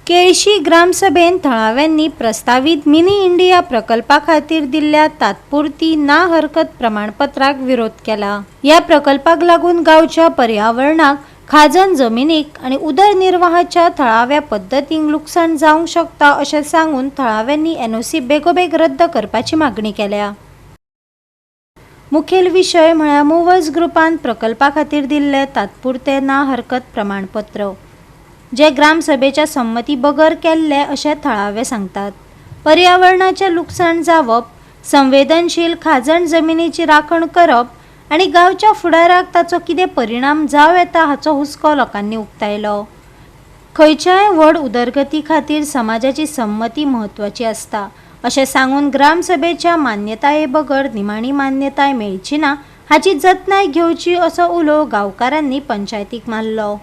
केळशी ग्रामसभेन थळाव्यांनी प्रस्तावित mini India प्रकल्पा खातीर दिल्ल्या तात्पुरती ना हरकत प्रमाणपत्राक विरोध केला। या प्रकल्पाक लागून गावच्या पर्यावरणाक, खाजन जमिनीक आणि उदरनिर्वाहाच्या थळाव्या पद्धतींक लुकसाण जावंक शकता अशें सांगून थळाव्यांनी एनओसी बेगोबेग रद्द करपाची मागणी केल्या। मुखेल विषय म्हळ्यार मूवर्स ग्रुपान प्रकल्पा खातीर दिल्ले तात्पुरते ना हरकत प्रमाणपत्र, जे ग्रामसभेच्या संमती बगर केल्ले अशें थळावे सांगतात। पर्यावरणाचे लुकसाण जावप, संवेदनशील खाजण जमिनीची राखण करप आनी गांवच्या फुडाराक ताचो कितें परिणाम जावं येता हाचो हुस्को लोकांनी उक्तायलो। खंयच्याय व्हड उदरगती खातीर समाजाची संमती म्हत्वाची आसता अशें सांगून ग्रामसभेच्या मान्यताये बगर निमाणी मान्यताय मेळची ना हाची जतनाय घेवची असो उलो गांवकारांनी पंचायतीक मारलो।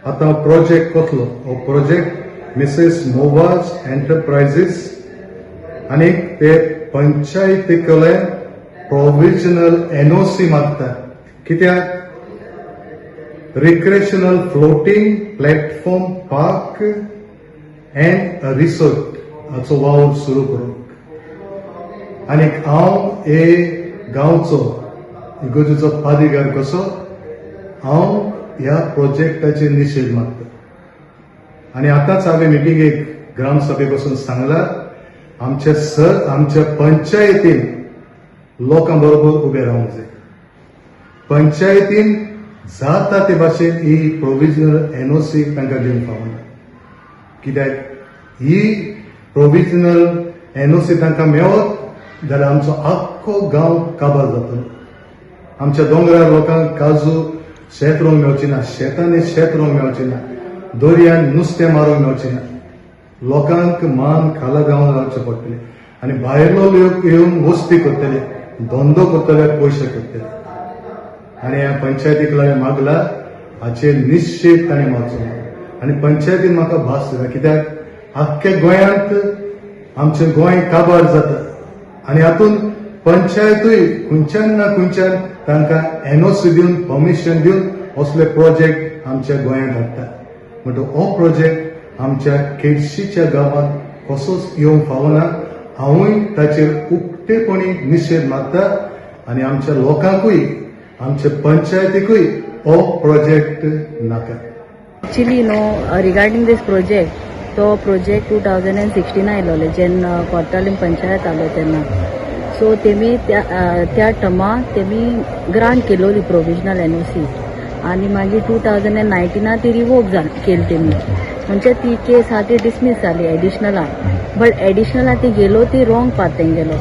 आता प्रोजेक्ट कसलो? हो प्रोजेक्ट मिसेस मोवाज एंटरप्राइजेस आणि ते पंचायतीकले प्रोविजनल एनओसी मागता। कित्याक? Recreational floating platform park end अ रिसोर्ट हाचो वावर सुरू करूंक। आनी हांव हे गांवचो इगोर्जेचो पादिगार कसो हांव ह्या प्रोजेक्टाचे निषेध मागता। आणि आताच हांवें मिटिंगेक ग्रामसभेक वचून सांगला, आमच्या पंचायतीन लोकां बरोबर उबे रावंक जाय। पंचायतीन जाता ते भाशेन ही प्रोविजनल एनओसी तांकां दिवंक फावना। कित्याक ही प्रोविजनल एनओसी तांकां मेळत जाल्यार आमचो आख्खो गांव काबार जातलो। आमच्या दोंगरार लोकांक काजू शेत रोवंक मेळची ना, शेतांनी शेत रोवंक मेळची ना, दर्यान नुस्तें मारूंक मेळचें ना। लोकांक मान खाला जावन रावचें पडटलें आनी भायलो लोक येवन वस्ती करतले, धंदो करतले, पयशे करतले। आनी ह्या पंचायतीक लागून मागला हाचेर निश्चित ताणें मारचो ना। आनी पंचायतीन म्हाका भास दिला, कित्याक आख्ख्या गोंयांत आमचें गोंय काबार जाता आनी हातूंत पंचायतूय खंयच्यान ना खंयच्यान तांकां एनओसी दिवन परमिशन दिवन असले प्रोजेक्ट आमच्या गोंयांत हाडटा। म्हणटकूच हो प्रोजेक्ट आमच्या केळशीच्या गांवांत कसोच येवंक फावना। हांवूय ताचेर उक्तेपणी निशेध मारता आनी आमच्या लोकांकूय, आमच्या पंचायतीकूय हो प्रोजेक्ट नाका। Actually, regarding this project, तो प्रोजेक्ट 2016 आयलोले जेन्ना कोर्तालीम पंचायत आलो तेन्ना। सो तेमी त्या टर्मा तेमी ग्रांट केलोली प्रोविजनल एनओसी आनी मागीर 2019 ती रिवोक केली तेमी। म्हणजे ती केस हा ती डिसमीस जाली एडिशनला, बट एडिशनला ती गेलो ती रॉंग पाथेन गेलो।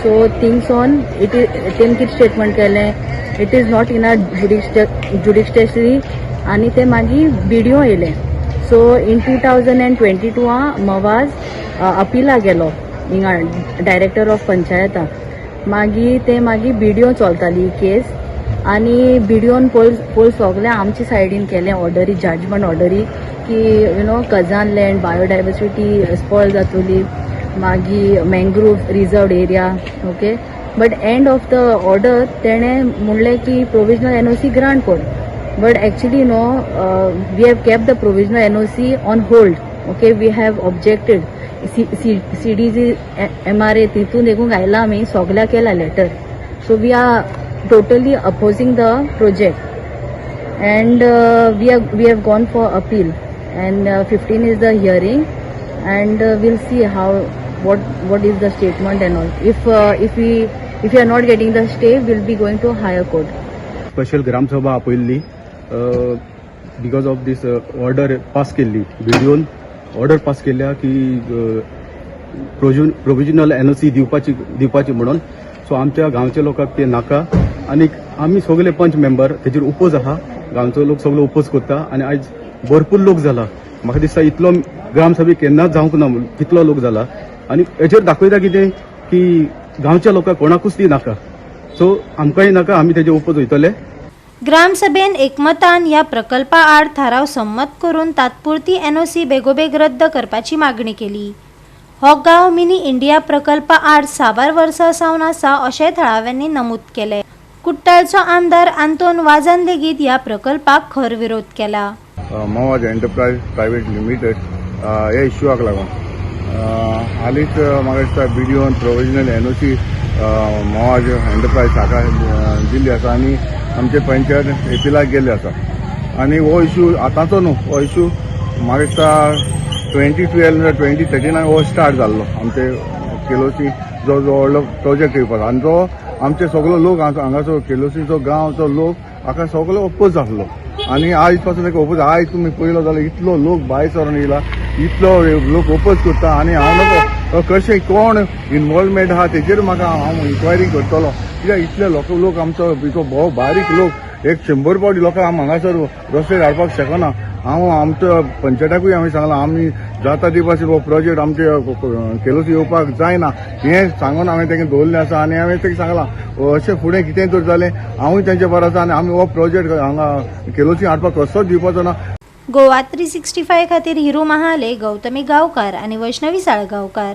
सो थिंग्स ऑन तेम कितें स्टेटमेंट केलें, it is not in a judiciary आनी ते मागीर व्हिडिओ येयले। सो इन 2022 मवाज अपिला गेलो हिंगा डायरेक्टर ऑफ पंचायता। मागीर ते मागीर व्हिडिओ चलताली केस आनी व्हिडिओन पोल सगळे आमचे सायडीन केलें ऑर्डरी, जजमेंट ऑर्डरी की कजान लँड बायोडायवर्सिटी स्पॉयल जातली, मागीर mangrove reserved area. Okay, but end of the order तेणें म्हणलें की प्रोविजनल एनओसी ग्रांट कोर, but actually we have kept the provisional NOC on hold. Okay, we have objected CDG MRA तितून देखून आयला आमी सगळ्या केला letter. So we are totally opposing the project and we have gone for appeal and 15 is the hearing and we'll see how what is the statement and all. If we are not getting the stay, we'll be going to higher court. Special Gram Sabha आपयल्ली because of this order pass केल्ली, व्हिडिओन order pass केल्या की provisional NOC दिवपाची म्हणून। So आमच्या गांवच्या लोकांक ते नाका आनी आमी सगळे पंच मेंबर तेजेर उपोज आहा, गांवचो लोक सगळो उपोज करता आनी आयज भरपूर लोक जाला। म्हाका दिसता इतलो ग्रामसभेक केन्नाच जावंक ना तितलो लोक जाला आनी हेचेर दाखयता कितें की गांवच्या लोकांक कोणाकूच ती नाका। सो आमकांय नाका, आमी तेजे उपोज वयतले। ग्रामसभेन एकमतान ह्या प्रकल्पा आड थाराव संमत करून तात्पुरती एनओसी बेगोबेग रद्द करपाची मागणी केली। हो गांव मिनी इंडिया प्रकल्पा आड साबार वर्सां सावन आसा अशें थळाव्यांनी नमूद केले। कुट्टाळचो आमदार आंतोन वाजान लेगीत ह्या प्रकल्पाक खर विरोध केला। Mawaz Enterprise Private Limited हे इश्यूआक लागून हालींच म्हाका दिसता BDOन प्रोविजनल NOC मोवाज एंटरप्रायज शाखा दिल्ली आसा आनी आमचे पंचायत एपिलाक गेल्ले आसा आनी हो इश्यू आतांचो न्हू हो इश्यू म्हाका दिसता 2012 2013 हो स्टार्ट जाल्लो आमचे केलोसी जो व्हडलो प्रोजेक्ट येवपाचो आनी जो आमचे सगळो लोक हांगाचो केलोसीचो गांवचो लोक हाका सगळो ओपोज जाल्लो आनी आयज पासून एक ओपोज आयज तुमी पळयलो जाल्यार इतलो लोक भायर सरून येयला इतलो लोक ओपोज करता आनी हांव नको कशें कोण इनवॉल्वमेंट आहा तेजेर म्हाका हांव इन्क्वायरी करतलो कित्याक इतले लोक आमचो भोव बारीक लोक एक 100 पावटी लोकांक आमी हांगासर रस्ते हाडपाक शकना हांव आमच्या पंचायताकूय हांवें सांगलां आमी जाता ती भाशेन हो प्रोजेक्ट आमचे केलोसी येवपाक जायना हें सांगून हांवें तेंका दवरलें आसा आनी हांवें तेंका सांगलां अशें फुडें कितेंय तर जालें हांवूय तेंचे बरो आसा आनी आमी हो प्रोजेक्ट हांगा केलोसी हाडपाक कसोच दिवपाचो ना. गोवा 365 खातीर हिरू महाले, गौतमी गांवकार आनी वैष्णवी साळगांवकार.